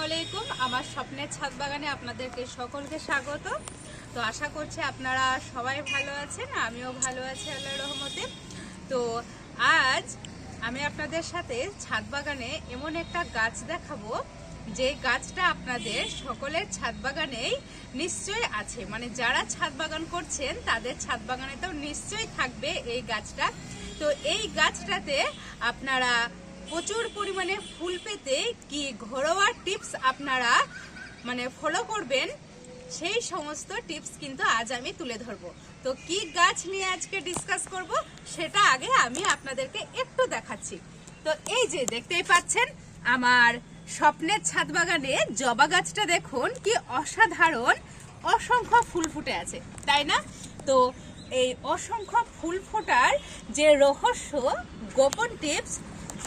আলাইকুম। আমার স্বপ্নের ছাদ বাগানে আপনাদেরকে সকলকে স্বাগত। তো আশা করছি আপনারা সবাই ভালো আছেন, আমিও ভালো আছি আল্লাহর রহমতে। তো আজ আমি আপনাদের সাথে ছাদ বাগানে এমন একটা গাছ দেখাবো যে গাছটা আপনাদের সকলের ছাদ বাগানেই নিশ্চয়ই আছে, মানে যারা ছাদ বাগান করছেন তাদের ছাদ বাগানে তো নিশ্চয়ই থাকবে এই গাছটা। তো এই গাছটাতে আপনারা প্রচুর পরিমাণে ফুল পেতে কি ঘরোয়া টিপস আপনারা মানে ফলো করবেন, সেই সমস্ত টিপস কিন্তু আজ আমি তুলে ধরবো। তো কি গাছ নিয়ে আজকে ডিসকাস করব সেটা আগে আমি আপনাদেরকে একটু দেখাচ্ছি। তো এই যে দেখতেই পাচ্ছেন আমার স্বপ্নের ছাদ বাগানে জবা গাছটা দেখুন কি অসাধারণ, অসংখ্য ফুল ফুটে আছে, তাই না? তো এই অসংখ্য ফুল ফোটার যে রহস্য, গোপন টিপস,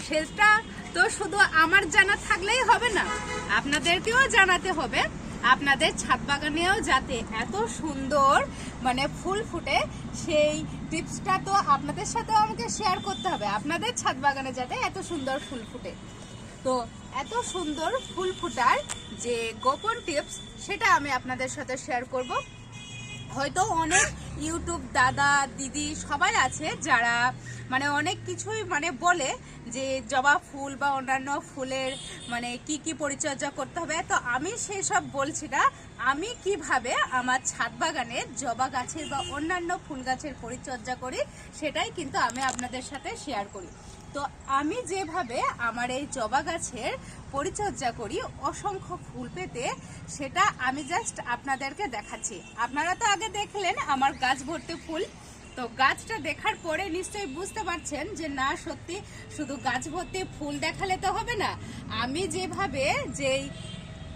সেটা তো শুধু আমার জানা থাকলেই হবে না, আপনাদেরকেও জানাতে হবে। আপনাদের ছাদ বাগানেও যাতে এত সুন্দর মানে ফুল ফুটে, সেই টিপসটা তো আপনাদের সাথেও আমাকে শেয়ার করতে হবে। আপনাদের ছাদ বাগানে যাতে এত সুন্দর ফুল ফুটে, তো এত সুন্দর ফুল ফুটার যে গোপন টিপস সেটা আমি আপনাদের সাথে শেয়ার করব। হয়তো অনেক ইউটিউব দাদা দিদি সবাই আছে যারা মানে অনেক কিছুই মানে বলে যে জবা ফুল বা অন্যান্য ফুলের মানে কি কি পরিচর্যা করতে হবে। তো আমি সেই সব বলছি না, আমি কিভাবে আমার ছাদ বাগানে জবা গাছের বা অন্যান্য ফুল গাছের পরিচর্যা করি সেটাই কিন্তু আমি আপনাদের সাথে শেয়ার করি। তো আমি যেভাবে আমার এই জবা গাছের পরিচর্যা করি অসংখ্য ফুল পেতে, সেটা আমি জাস্ট আপনাদেরকে দেখাচ্ছি। আপনারা তো আগে দেখলেন আমার গাছ ভর্তি ফুল, তো গাছটা দেখার পরে নিশ্চয়ই বুঝতে পারছেন যে না, সত্যি শুধু গাছ ভর্তি ফুল দেখালে তো হবে না, আমি যেভাবে যেই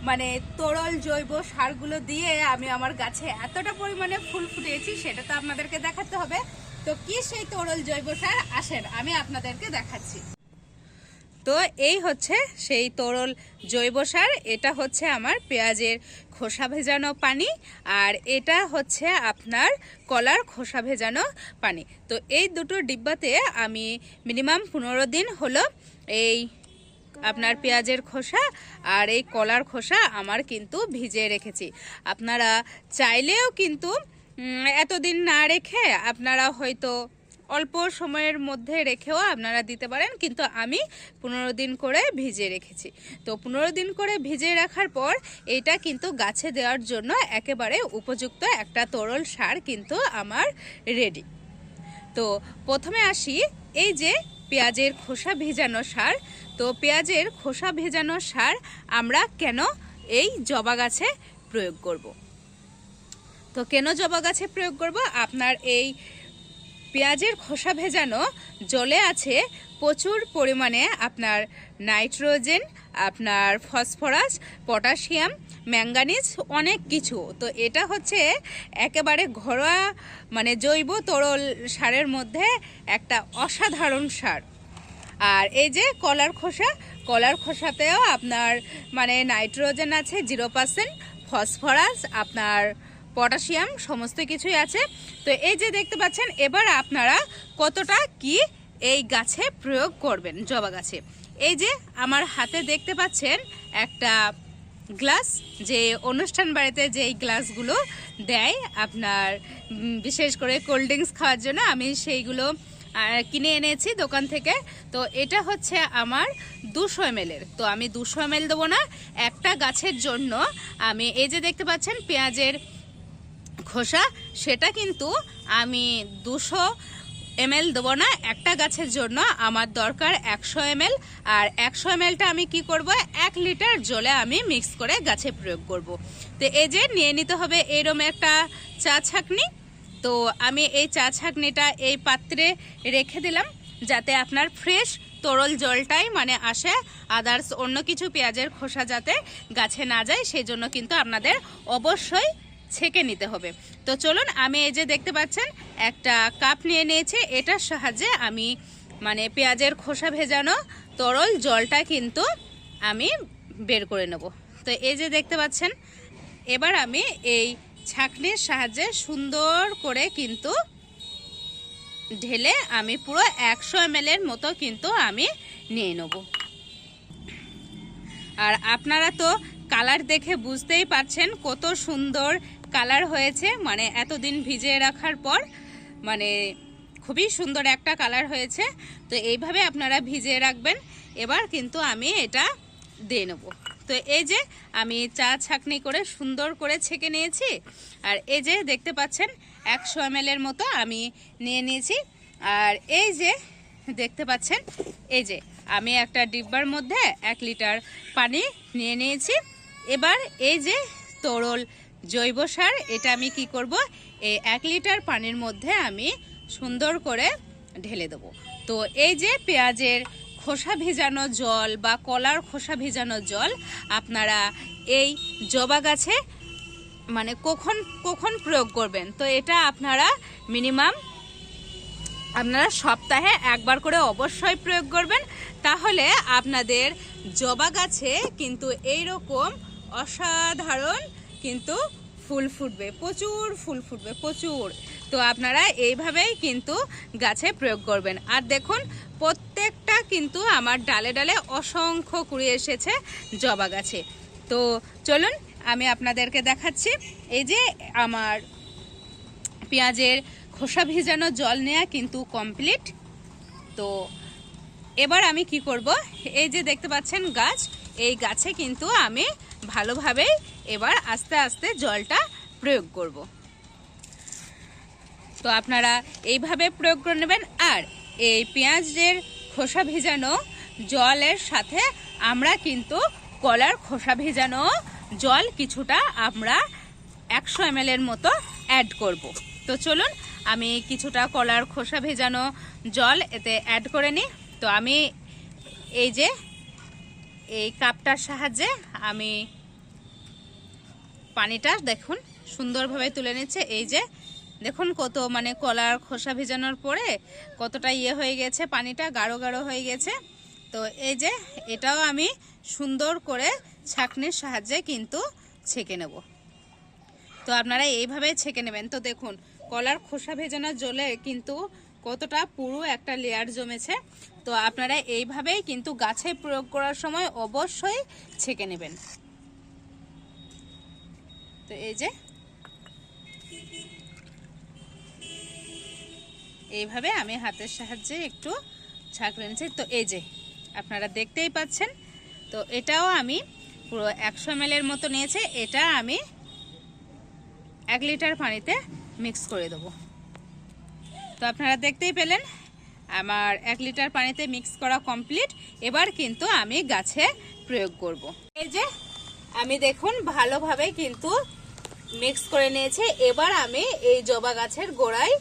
মানে তরল জৈব সারগুলো দিয়ে আমি আমার গাছে এতটা পরিমাণে ফুল ফুটিয়েছি সেটা তো আপনাদেরকে দেখাতে হবে। তো কি সেই তরল জৈব সার, আসেন আমি আপনাদেরকে দেখাচ্ছি। তো এই হচ্ছে সেই তরল জৈব সার, এটা হচ্ছে আমার পেঁয়াজের খোসা ভেজানো পানি, আর এটা হচ্ছে আপনার কলার খোসা ভেজানো পানি। তো এই দুটো ডিব্বাতে আমি মিনিমাম 15 দিন হলো এই আপনার পেঁয়াজের খোসা আর এই কলার খোসা আমার কিন্তু ভিজিয়ে রেখেছি। আপনারা চাইলেও কিন্তু এতদিন না রেখে আপনারা হয়তো অল্প সময়ের মধ্যে রেখেও আপনারা দিতে পারেন, কিন্তু আমি 15 দিন করে ভিজিয়ে রেখেছি। তো 15 দিন করে ভিজিয়ে রাখার পর এটা কিন্তু গাছে দেওয়ার জন্য একেবারে উপযুক্ত একটা তরল সার কিন্তু আমার রেডি। তো প্রথমে আসি এই যে পেঁয়াজের খোসা ভেজানো সার। তো পেঁয়াজের খোসা ভেজানো সার আমরা কেন এই জবা গাছে প্রয়োগ করব? তো কেন জবা গাছে প্রয়োগ করব? আপনার এই পেঁয়াজের খোসা ভেজানো জলে আছে প্রচুর পরিমাণে আপনার নাইট্রোজেন, আপনার ফসফরাস, পটাশিয়াম, ম্যাঙ্গানিজ, অনেক কিছু। তো এটা হচ্ছে একেবারে ঘরোয়া মানে জৈব তরল সারের মধ্যে একটা অসাধারণ সার। আর এই যে কলার খোসা, কলার খোসাতেও আপনার মানে নাইট্রোজেন আছে 0%, ফসফরাস, আপনার পটাশিয়াম, সমস্ত কিছুই আছে। তো এই যে দেখতে পাচ্ছেন, এবার আপনারা কতটা কি এই গাছে প্রয়োগ করবেন জবা গাছে। এই যে আমার হাতে দেখতে পাচ্ছেন একটা গ্লাস, যে অনুষ্ঠান বাড়িতে যেই গ্লাসগুলো দেয় আপনার বিশেষ করে কোল্ড ড্রিঙ্কস খাওয়ার জন্য, আমি সেইগুলো কিনে এনেছি দোকান থেকে। তো এটা হচ্ছে আমার 200 ml। তো আমি 200 ml দেবো না, একটা গাছের জন্য আমি এই যে দেখতে পাচ্ছেন পেঁয়াজের খোসা, সেটা কিন্তু আমি 200 ml দেবো না, একটা গাছের জন্য আমার দরকার 100 ml। আর 100 mlটা আমি কি করব, 1 লিটার জলে আমি মিক্স করে গাছে প্রয়োগ করব। তো এই যে নিয়ে নিতে হবে এরকম একটা চা ছাঁকনি। তো আমি এই চা ছাঁকনিটা এই পাত্রে রেখে দিলাম যাতে আপনার ফ্রেশ তরল জলটাই মানে আসে, আদার্স অন্য কিছু পেঁয়াজের খোসা যাতে গাছে না যায় সেই জন্য কিন্তু আপনাদের অবশ্যই ছেঁকে নিতে হবে। তো চলুন, আমি এই যে দেখতে পাচ্ছেন একটা কাপ নিয়ে নিয়েছি, এটার সাহায্যে আমি মানে পেঁয়াজের খোসা ভেজানো তরল জলটা কিন্তু আমি বের করে নেব। তো এই যে দেখতে পাচ্ছেন, এবার আমি এই ছাঁকনির সাহায্যে সুন্দর করে কিন্তু ঢেলে আমি পুরো 100 ml এর মতো কিন্তু আমি নিয়ে নেব। আর আপনারা তো কালার দেখে বুঝতেই পারছেন কত সুন্দর কালার হয়েছে, মানে এতদিন ভিজিয়ে রাখার পর মানে খুবই সুন্দর একটা কালার হয়েছে। তো এইভাবে আপনারা ভিজিয়ে রাখবেন। এবার কিন্তু আমি এটা দিয়ে নেব। তো এই যে আমি চা ছাঁকনি করে সুন্দর করে ছেঁকে নিয়েছি, আর এই যে দেখতে পাচ্ছেন 100 ml এর মতো আমি নিয়ে নিয়েছি। আর এই যে দেখতে পাচ্ছেন এই যে আমি একটা ডিব্বার মধ্যে 1 লিটার পানি নিয়ে নিয়েছি। এবার এই যে তরল জৈব সার, এটা আমি কি করব, এই 1 লিটার পানির মধ্যে আমি সুন্দর করে ঢেলে দেবো। তো এই যে পেঁয়াজের খোসা ভিজানো জল বা কলার খোসা ভিজানো জল আপনারা এই জবা গাছে মানে কখন কখন প্রয়োগ করবেন, তো এটা আপনারা মিনিমাম আপনারা সপ্তাহে একবার করে অবশ্যই প্রয়োগ করবেন। তাহলে আপনাদের জবা গাছে কিন্তু এইরকম অসাধারণ কিন্তু ফুল ফুটবে, প্রচুর ফুল ফুটবে, প্রচুর। তো আপনারা এইভাবেই কিন্তু গাছে প্রয়োগ করবেন। আর দেখুন প্রত্যেকটা কিন্তু আমার ডালে ডালে অসংখ্য কুড়ি এসেছে জবা গাছে। তো চলুন আমি আপনাদেরকে দেখাচ্ছি। এই যে আমার পেঁয়াজের খোসা ভিজানো জল নেওয়া কিন্তু কমপ্লিট। তো এবার আমি কি করব, এই যে দেখতে পাচ্ছেন গাছ, এই গাছে কিন্তু আমি ভালোভাবে এবার আস্তে আস্তে জলটা প্রয়োগ করব। তো আপনারা এইভাবে প্রয়োগ করে নেবেন। আর এই পেঁয়াজের খোসা ভিজানো জলের সাথে আমরা কিন্তু কলার খোসা ভিজানো জল কিছুটা আমরা 100 ml এর মতো অ্যাড করব। তো চলুন আমি কিছুটা কলার খোসা ভেজানো জল এতে অ্যাড করে নিই। তো আমি এই যে এই কাপটার সাহায্যে আমি পানিটা দেখুন সুন্দরভাবে তুলে নিচ্ছে। এই যে দেখুন কত মানে কলার খোসা ভেজানোর পরে কতটা হয়ে গেছে, পানিটা গাঢ় গাঢ় হয়ে গেছে। তো এই যে এটাও আমি সুন্দর করে ছাঁকনির সাহায্যে কিন্তু ছেঁকে নেব। তো আপনারা এইভাবে ছেঁকে নেবেন। তো দেখুন কলার খোসা ভেজানো জলে কিন্তু কতটা পুরো একটা লেয়ার জমেছে। তো আপনারা এইভাবেই কিন্তু গাছে প্রয়োগ করার সময় অবশ্যই ছেঁকে নেবেন। তো এই যে এইভাবে আমি হাতের সাহায্যে একটু ছাঁকড়ে নিচ্ছি। তো এই যে আপনারা দেখতেই পাচ্ছেন। তো এটাও আমি পুরো 100 ml এর মতো নিয়েছে, এটা আমি 1 লিটার পানিতে মিক্স করে দেবো। তো আপনারা দেখতেই পেলেন আমার 1 লিটার পানিতে মিক্স করা কমপ্লিট। এবার কিন্তু আমি গাছে প্রয়োগ করব। এই যে আমি দেখুন ভালোভাবে কিন্তু মিক্স করে নিয়েছি। এবার আমি এই জবা গাছের গোড়ায়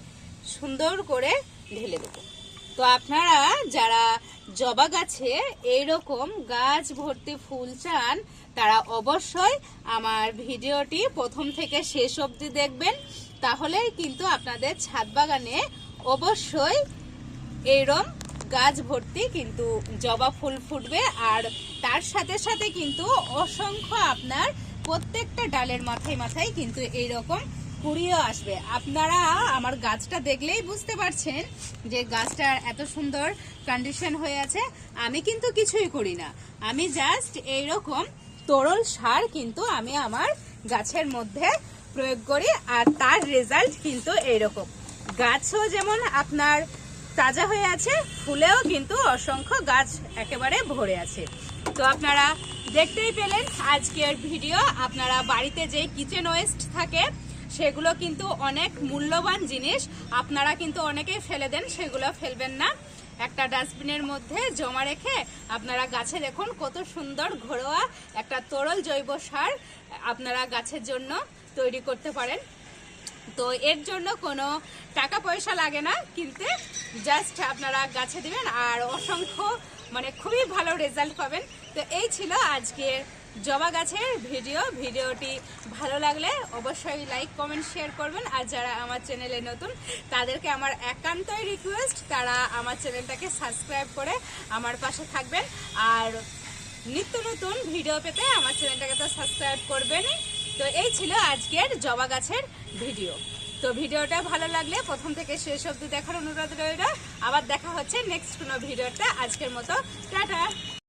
সুন্দর করে ঢেলে দেবো। তো আপনারা যারা জবা গাছে এইরকম গাছ ভর্তি ফুল চান তারা অবশ্যই আমার ভিডিওটি প্রথম থেকে শেষ অবধি দেখবেন। তাহলেই কিন্তু আপনাদের ছাদ বাগানে অবশ্যই এইরকম গাছ ভর্তি কিন্তু জবা ফুল ফুটবে। আর তার সাথে সাথে কিন্তু অসংখ্য আপনার প্রত্যেকটা ডালের মাথায় মাথায় কিন্তু এইরকম কুড়িও আসবে। আপনারা আমার গাছটা দেখলেই বুঝতে পারছেন যে গাছটার এত সুন্দর কন্ডিশন হয়ে আছে। আমি কিন্তু কিছুই করি না, আমি জাস্ট এইরকম তরল সার কিন্তু আমি আমার গাছের মধ্যে প্রয়োগ করি। আর তার রেজাল্ট কিন্তু এইরকম, গাছও যেমন আপনার তাজা হয়ে আছে, ফুলেও কিন্তু অসংখ্য গাছ একেবারে ভরে আছে। তো আপনারা দেখতেই পেলেন আজকের ভিডিও। আপনারা বাড়িতে যে কিচেন ওয়েস্ট থাকে সেগুলো কিন্তু অনেক মূল্যবান জিনিস, আপনারা কিন্তু অনেকেই ফেলে দেন, সেগুলো ফেলবেন না। একটা ডাস্টবিনের মধ্যে জমা রেখে আপনারা গাছে দেখুন কত সুন্দর ঘরোয়া একটা তরল জৈব সার আপনারা গাছের জন্য তৈরি করতে পারেন। তো এর জন্য কোনো টাকা পয়সা লাগে না কিনতে, জাস্ট আপনারা গাছে দিবেন আর অসংখ্য মানে খুবই ভালো রেজাল্ট পাবেন। তো এই ছিল আজকের জবা গাছের ভিডিওটি ভালো লাগলে অবশ্যই লাইক কমেন্ট শেয়ার করবেন। আর যারা আমার চ্যানেলে নতুন তাদেরকে আমার একান্তই রিকোয়েস্ট, তারা আমার চ্যানেলটাকে সাবস্ক্রাইব করে আমার পাশে থাকবেন। আর নিত্য নতুন ভিডিও পেতে আমার চ্যানেলটাকে তো সাবস্ক্রাইব করবেনই। তো এই ছিল আজকের জবা গাছের ভিডিও। তো ভিডিওটা ভালো লাগলে প্রথম থেকে শেষ অবধি দেখার অনুরোধ রইল। আবার দেখা হচ্ছে নেক্সট কোনো ভিডিওটা। আজকের মতো টাটা।